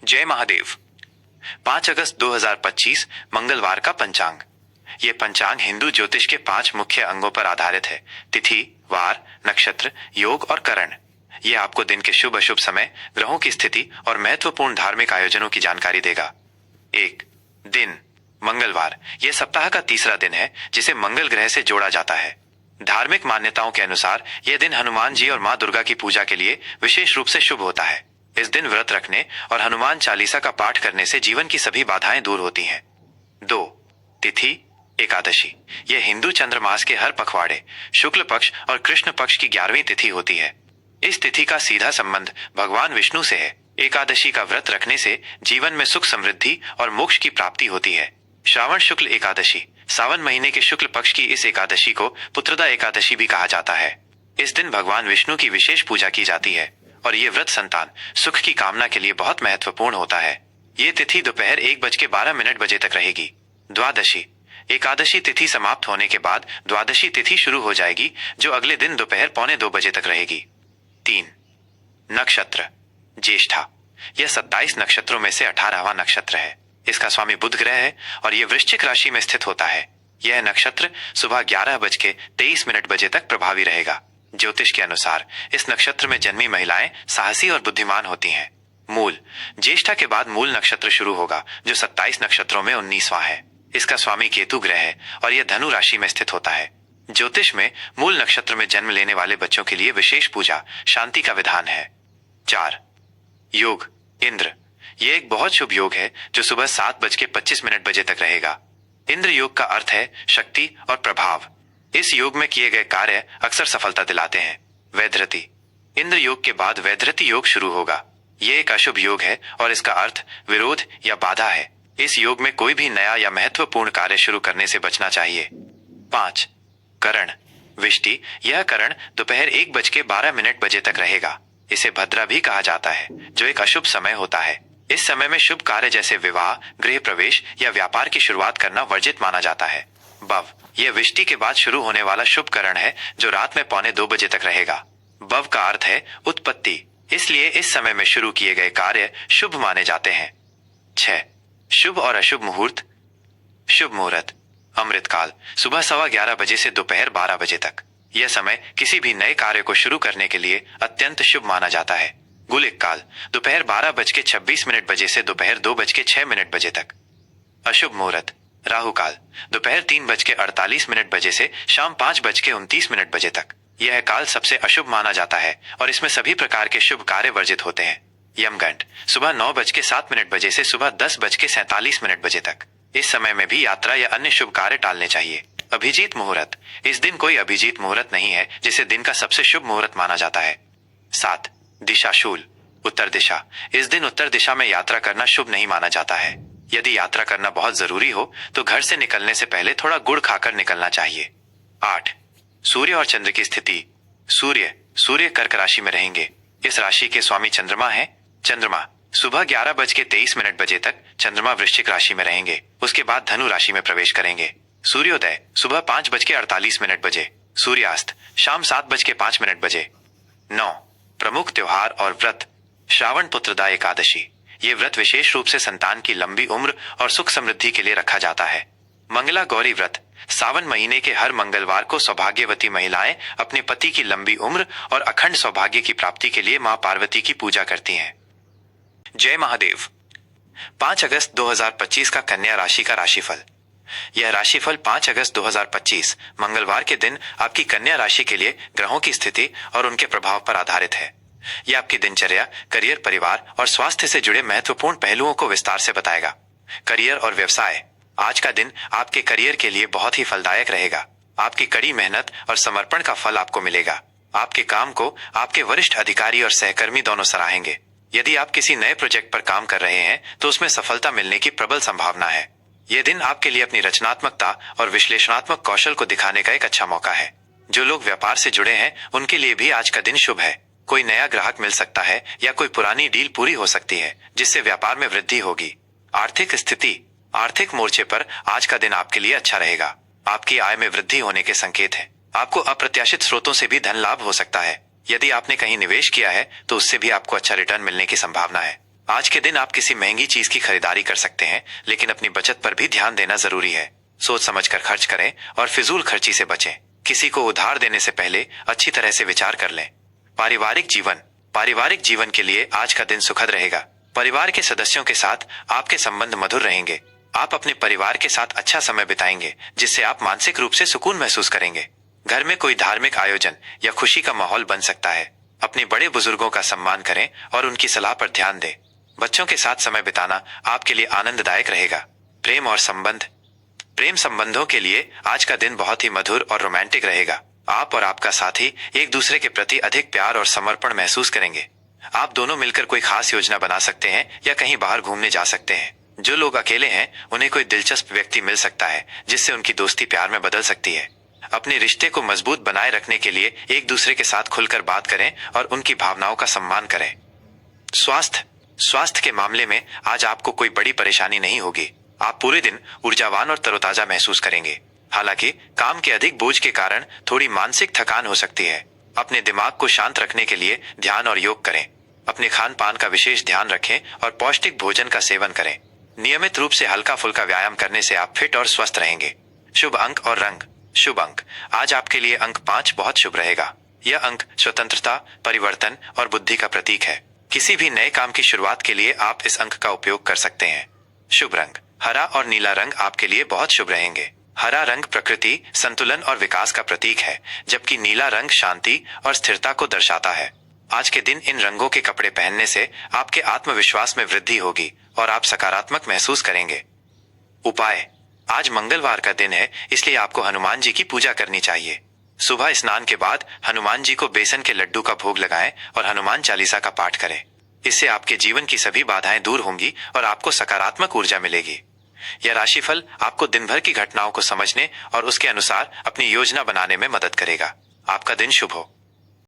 जय महादेव। 5 अगस्त 2025 मंगलवार का पंचांग। ये पंचांग हिंदू ज्योतिष के 5 मुख्य अंगों पर आधारित है: तिथि, वार, नक्षत्र, योग और करण। ये आपको दिन के शुभ अशुभ समय, ग्रहों की स्थिति और महत्वपूर्ण धार्मिक आयोजनों की जानकारी देगा। 1 दिन मंगलवार। यह सप्ताह का तीसरा दिन है जिसे मंगल ग्रह से जोड़ा जाता है। धार्मिक मान्यताओं के अनुसार यह दिन हनुमान जी और मां दुर्गा की पूजा के लिए विशेष रूप से शुभ होता है। इस दिन व्रत रखने और हनुमान चालीसा का पाठ करने से जीवन की सभी बाधाएं दूर होती हैं। 2 तिथि एकादशी। यह हिंदू चंद्रमास के हर पखवाड़े, शुक्ल पक्ष और कृष्ण पक्ष की 11वीं तिथि होती है। इस तिथि का सीधा संबंध भगवान विष्णु से है। एकादशी का व्रत रखने से जीवन में सुख, समृद्धि और मोक्ष की प्राप्ति होती है। श्रावण शुक्ल एकादशी। सावन महीने के शुक्ल पक्ष की इस एकादशी को पुत्रदा एकादशी भी कहा जाता है। इस दिन भगवान विष्णु की विशेष पूजा की जाती है और ये व्रत संतान सुख की कामना के लिए बहुत महत्वपूर्ण होता है। ये तिथि दोपहर 1:12 तक रहेगी। द्वादशी। एकादशी तिथि समाप्त होने के बाद द्वादशी तिथि शुरू हो जाएगी, जो अगले दिन दोपहर 1:45 तक रहेगी। 3 नक्षत्र ज्येष्ठा। यह 27 नक्षत्रों में से 18वां नक्षत्र है। इसका स्वामी बुध ग्रह है और यह वृश्चिक राशि में स्थित होता है। यह नक्षत्र सुबह 11:23 तक प्रभावी रहेगा। ज्योतिष के अनुसार इस नक्षत्र में जन्मी महिलाएं साहसी और बुद्धिमान होती हैं। मूल। ज्येष्ठा के बाद मूल नक्षत्र शुरू होगा, जो 27 नक्षत्रों में 19वां है। इसका स्वामी केतु ग्रह है और यह धनु राशि में स्थित होता है। ज्योतिष में मूल नक्षत्र में जन्म लेने वाले बच्चों के लिए विशेष पूजा, शांति का विधान है। 4 योग इंद्र। यह एक बहुत शुभ योग है जो सुबह 7:25 तक रहेगा। इंद्र योग का अर्थ है शक्ति और प्रभाव। इस योग में किए गए कार्य अक्सर सफलता दिलाते हैं। वैधृति। इंद्र योग के बाद वैधृति योग शुरू होगा। यह एक अशुभ योग है और इसका अर्थ विरोध या बाधा है। इस योग में कोई भी नया या महत्वपूर्ण कार्य शुरू करने से बचना चाहिए। 5 करण विष्टि। यह करण दोपहर 1:12 तक रहेगा। इसे भद्रा भी कहा जाता है, जो एक अशुभ समय होता है। इस समय में शुभ कार्य जैसे विवाह, गृह प्रवेश या व्यापार की शुरुआत करना वर्जित माना जाता है। बव। यह विष्टि के बाद शुरू होने वाला शुभ करण है जो रात में 1:45 तक रहेगा। बव का अर्थ है उत्पत्ति, इसलिए इस समय में शुरू किए गए कार्य शुभ माने जाते हैं। 6 शुभ और अशुभ मुहूर्त। शुभ मुहूर्त अमृतकाल सुबह 11:15 से दोपहर 12 तक। यह समय किसी भी नए कार्य को शुरू करने के लिए अत्यंत शुभ माना जाता है। गुलिक काल दोपहर 12:26 से दोपहर 2:06 तक। अशुभ मुहूर्त राहु काल दोपहर 3:48 से शाम 5:29 तक। यह काल सबसे अशुभ माना जाता है और इसमें सभी प्रकार के शुभ कार्य वर्जित होते हैं। यमगंड सुबह 9:07 से सुबह 10:47 तक। इस समय में भी यात्रा या अन्य शुभ कार्य टालने चाहिए। अभिजीत मुहूर्त। इस दिन कोई अभिजीत मुहूर्त नहीं है, जिसे दिन का सबसे शुभ मुहूर्त माना जाता है। 7 दिशाशूल उत्तर दिशा। इस दिन उत्तर दिशा में यात्रा करना शुभ नहीं माना जाता है। यदि यात्रा करना बहुत जरूरी हो तो घर से निकलने से पहले थोड़ा गुड़ खाकर निकलना चाहिए। 8 सूर्य और चंद्र की स्थिति। सूर्य कर्क राशि में रहेंगे। इस राशि के स्वामी चंद्रमा है। चंद्रमा सुबह 11:23 तक चंद्रमा वृश्चिक राशि में रहेंगे। उसके बाद धनु राशि में प्रवेश करेंगे। सूर्योदय सुबह 5:48 सूर्यास्त शाम 7:05 9 प्रमुख त्योहार और व्रत। श्रावण पुत्रदा एकादशी। ये व्रत विशेष रूप से संतान की लंबी उम्र और सुख समृद्धि के लिए रखा जाता है। मंगला गौरी व्रत। सावन महीने के हर मंगलवार को सौभाग्यवती महिलाएं अपने पति की लंबी उम्र और अखंड सौभाग्य की प्राप्ति के लिए मां पार्वती की पूजा करती हैं। जय महादेव। 5 अगस्त 2025 का कन्या राशि का राशिफल। यह राशिफल 5 अगस्त 2025 मंगलवार के दिन आपकी कन्या राशि के लिए ग्रहों की स्थिति और उनके प्रभाव पर आधारित है। यह आपकी दिनचर्या, करियर, परिवार और स्वास्थ्य से जुड़े महत्वपूर्ण पहलुओं को विस्तार से बताएगा। करियर और व्यवसाय। आज का दिन आपके करियर के लिए बहुत ही फलदायक रहेगा। आपकी कड़ी मेहनत और समर्पण का फल आपको मिलेगा। आपके काम को आपके वरिष्ठ अधिकारी और सहकर्मी दोनों सराहेंगे। यदि आप किसी नए प्रोजेक्ट पर काम कर रहे हैं तो उसमें सफलता मिलने की प्रबल संभावना है। यह दिन आपके लिए अपनी रचनात्मकता और विश्लेषणात्मक कौशल को दिखाने का एक अच्छा मौका है। जो लोग व्यापार से जुड़े हैं उनके लिए भी आज का दिन शुभ है। कोई नया ग्राहक मिल सकता है या कोई पुरानी डील पूरी हो सकती है, जिससे व्यापार में वृद्धि होगी। आर्थिक स्थिति। आर्थिक मोर्चे पर आज का दिन आपके लिए अच्छा रहेगा। आपकी आय में वृद्धि होने के संकेत हैं। आपको अप्रत्याशित स्रोतों से भी धन लाभ हो सकता है। यदि आपने कहीं निवेश किया है तो उससे भी आपको अच्छा रिटर्न मिलने की संभावना है। आज के दिन आप किसी महंगी चीज की खरीदारी कर सकते हैं, लेकिन अपनी बचत पर भी ध्यान देना जरूरी है। सोच समझकर खर्च करें और फिजूल खर्ची से बचें। किसी को उधार देने से पहले अच्छी तरह से विचार कर लें। पारिवारिक जीवन के लिए आज का दिन सुखद रहेगा। परिवार के सदस्यों के साथ आपके संबंध मधुर रहेंगे। आप अपने परिवार के साथ अच्छा समय बिताएंगे, जिससे आप मानसिक रूप से सुकून महसूस करेंगे। घर में कोई धार्मिक आयोजन या खुशी का माहौल बन सकता है। अपने बड़े बुजुर्गों का सम्मान करें और उनकी सलाह पर ध्यान दें। बच्चों के साथ समय बिताना आपके लिए आनंददायक रहेगा। प्रेम संबंधों के लिए आज का दिन बहुत ही मधुर और रोमांटिक रहेगा। आप और आपका साथी एक दूसरे के प्रति अधिक प्यार और समर्पण महसूस करेंगे। आप दोनों मिलकर कोई खास योजना बना सकते हैं या कहीं बाहर घूमने जा सकते हैं। जो लोग अकेले हैं, उन्हें कोई दिलचस्प व्यक्ति मिल सकता है, जिससे उनकी दोस्ती प्यार में बदल सकती है। अपने रिश्ते को मजबूत बनाए रखने के लिए एक दूसरे के साथ खुलकर बात करें और उनकी भावनाओं का सम्मान करें। स्वास्थ्य के मामले में आज आपको कोई बड़ी परेशानी नहीं होगी। आप पूरे दिन ऊर्जावान और तरोताजा महसूस करेंगे। हालांकि काम के अधिक बोझ के कारण थोड़ी मानसिक थकान हो सकती है। अपने दिमाग को शांत रखने के लिए ध्यान और योग करें। अपने खान पान का विशेष ध्यान रखें और पौष्टिक भोजन का सेवन करें। नियमित रूप से हल्का फुल्का व्यायाम करने से आप फिट और स्वस्थ रहेंगे। शुभ अंक और रंग। शुभ अंक। आज आपके लिए अंक 5 बहुत शुभ रहेगा। यह अंक स्वतंत्रता, परिवर्तन और बुद्धि का प्रतीक है। किसी भी नए काम की शुरुआत के लिए आप इस अंक का उपयोग कर सकते हैं। शुभ रंग। हरा और नीला रंग आपके लिए बहुत शुभ रहेंगे। हरा रंग प्रकृति, संतुलन और विकास का प्रतीक है, जबकि नीला रंग शांति और स्थिरता को दर्शाता है। आज के दिन इन रंगों के कपड़े पहनने से आपके आत्मविश्वास में वृद्धि होगी और आप सकारात्मक महसूस करेंगे। उपाय। आज मंगलवार का दिन है, इसलिए आपको हनुमान जी की पूजा करनी चाहिए। सुबह स्नान के बाद हनुमान जी को बेसन के लड्डू का भोग लगाएं और हनुमान चालीसा का पाठ करें। इससे आपके जीवन की सभी बाधाएं दूर होंगी और आपको सकारात्मक ऊर्जा मिलेगी। यह राशिफल आपको दिन भर की घटनाओं को समझने और उसके अनुसार अपनी योजना बनाने में मदद करेगा। आपका दिन शुभ हो।